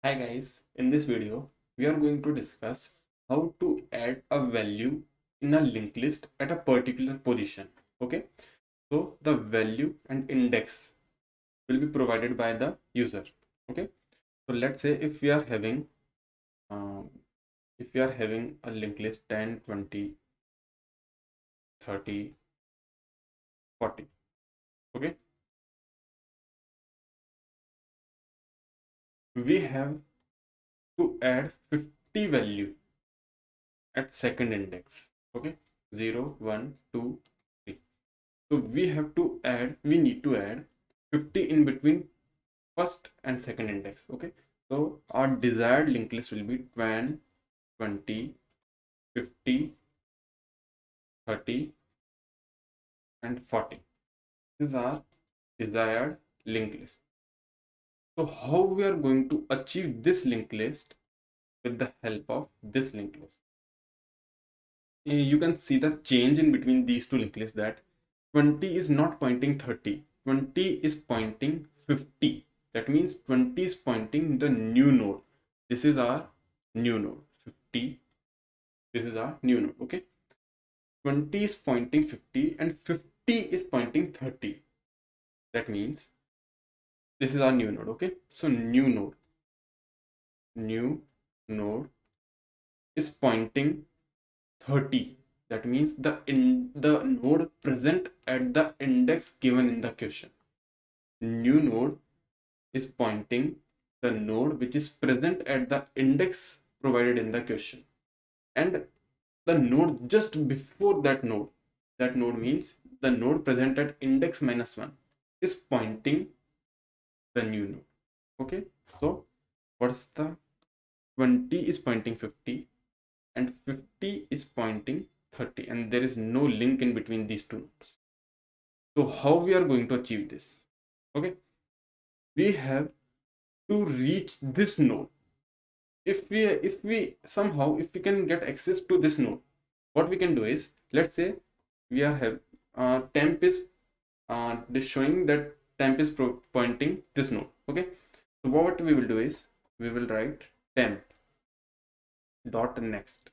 Hi guys, in this video we are going to discuss how to add a value in a linked list at a particular position. Okay, so the value and index will be provided by the user. Okay, so let's say um, if we are having a linked list 10, 20, 30, 40. Okay, we have to add 50 value at second index. Okay, 0, 1, 2, 3. So we need to add 50 in between first and second index. Okay, so our desired linked list will be 10, 20, 50, 30 and 40. These are desired linked list. So how we are going to achieve this linked list with the help of this linked list? You can see the change in between these two linked lists, that 20 is not pointing 30, 20 is pointing 50. That means 20 is pointing the new node. This is our new node. 50, this is our new node. Okay, 20 is pointing 50 and 50 is pointing 30. That means this is our new node. Okay, so new node is pointing 30. That means the node present at the index given in the question. New node is pointing the node which is present at the index provided in the question, and the node just before that node means the node present at index -1 is pointing the new node. Okay, so what's the 20 is pointing 50 and 50 is pointing 30, and there is no link in between these two nodes. So how we are going to achieve this? Okay, we have to reach this node. If we can get access to this node, what we can do is, let's say we are have temp is showing that temp is pointing this node. Okay, so what we will do is we will write temp dot next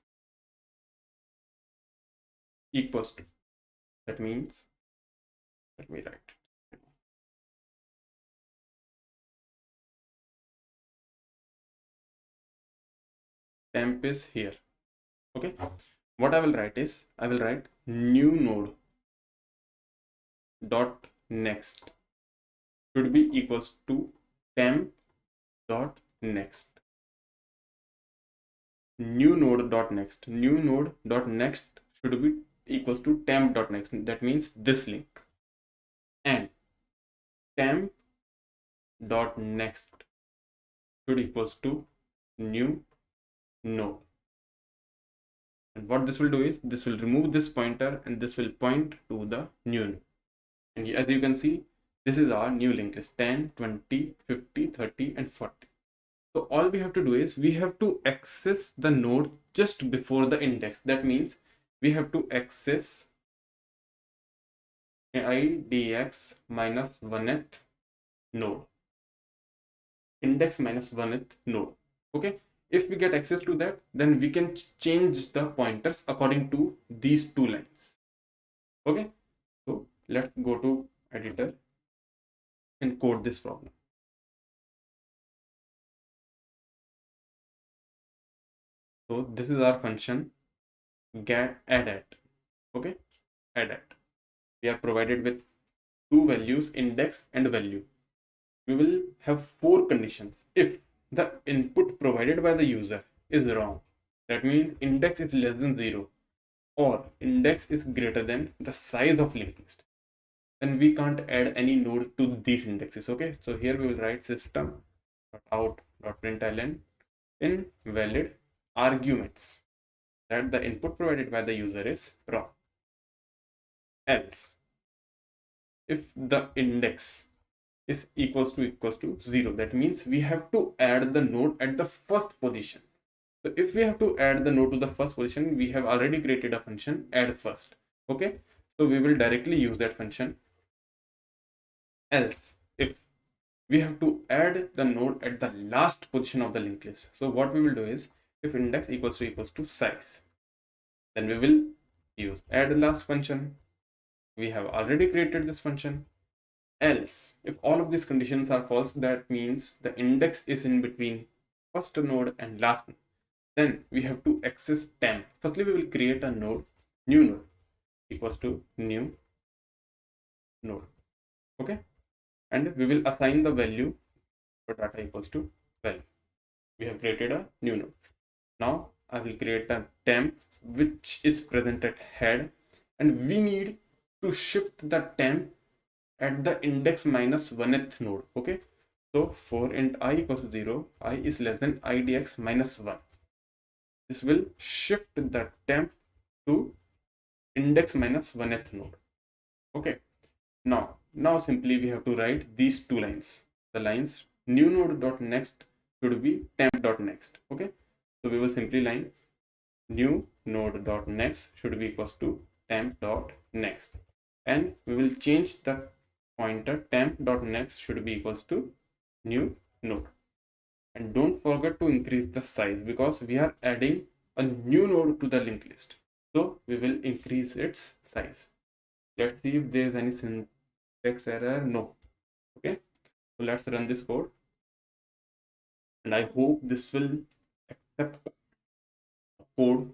equals to, that means, let me write, temp is here. Okay, what I will write is, I will write new node dot next should be equals to temp dot next. New node dot next should be equals to temp dot next. That means this link, and temp dot next should equals to new node. And what this will do is, this will remove this pointer and this will point to the new node. And as you can see, this is our new linked list: 10, 20, 50, 30 and 40. So all we have to do is we have to access the node just before the index. That means we have to access IDX minus 1th node, index minus 1th node. Okay, if we get access to that, then we can change the pointers according to these two lines. Okay, so let's go to editor and code this problem. So this is our function get add at. Okay, add at. We are provided with two values, index and value. We will have four conditions. If the input provided by the user is wrong, that means index is less than 0 or index is greater than the size of linked list, then we can't add any node to these indexes. Okay, so here we will write system.out.println invalid arguments, that the input provided by the user is wrong. Else, if the index is equals to 0, that means we have to add the node at the first position. So if we have to add the node to the first position, we have already created a function add first. Okay, so we will directly use that function. Else, if we have to add the node at the last position of the linked list. So what we will do is, if index equals to size, then we will use add last function. We have already created this function. Else, if all of these conditions are false, that means the index is in between first node and last node. Then we have to access temp. Firstly, we will create a node, new node equals to new node. Okay, and we will assign the value for data equals to value. We have created a new node. Now I will create a temp which is present at head, and we need to shift the temp at the index minus 1th node. Okay, so for int I equals to 0, I is less than idx minus 1. This will shift the temp to index minus 1th node. Okay, now simply we have to write these two lines. The lines new node dot next should be temp dot next. Okay, so we will simply line new node dot next should be equals to temp dot next, and we will change the pointer temp dot next should be equals to new node. And don't forget to increase the size because we are adding a new node to the linked list, so we will increase its size. Let's see if there is any syntax error. No. Okay, so let's run this code, and I hope this will accept code.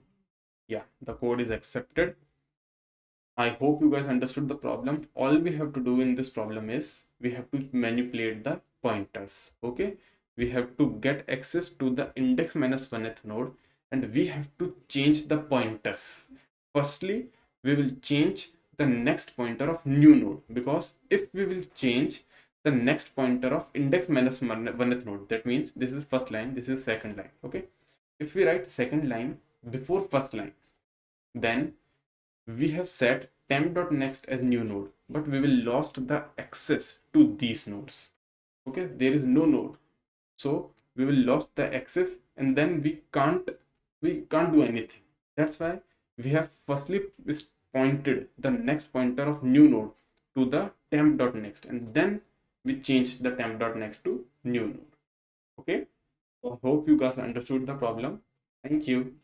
Yeah, the code is accepted. I hope you guys understood the problem. All we have to do in this problem is we have to manipulate the pointers. Okay, we have to get access to the index minus 1th node, and we have to change the pointers. Firstly, we will change the next pointer of new node, because if we will change the next pointer of index minus 1th node, that means this is first line, this is second line. Okay, if we write second line before first line, then we have set temp.next as new node, but we will lost the access to these nodes. Okay, there is no node, so we will lost the access, and then we can't do anything. That's why we have firstly pointed the next pointer of new node to the temp.next, and then we change the temp.next to new node. Okay, I hope you guys understood the problem. Thank you.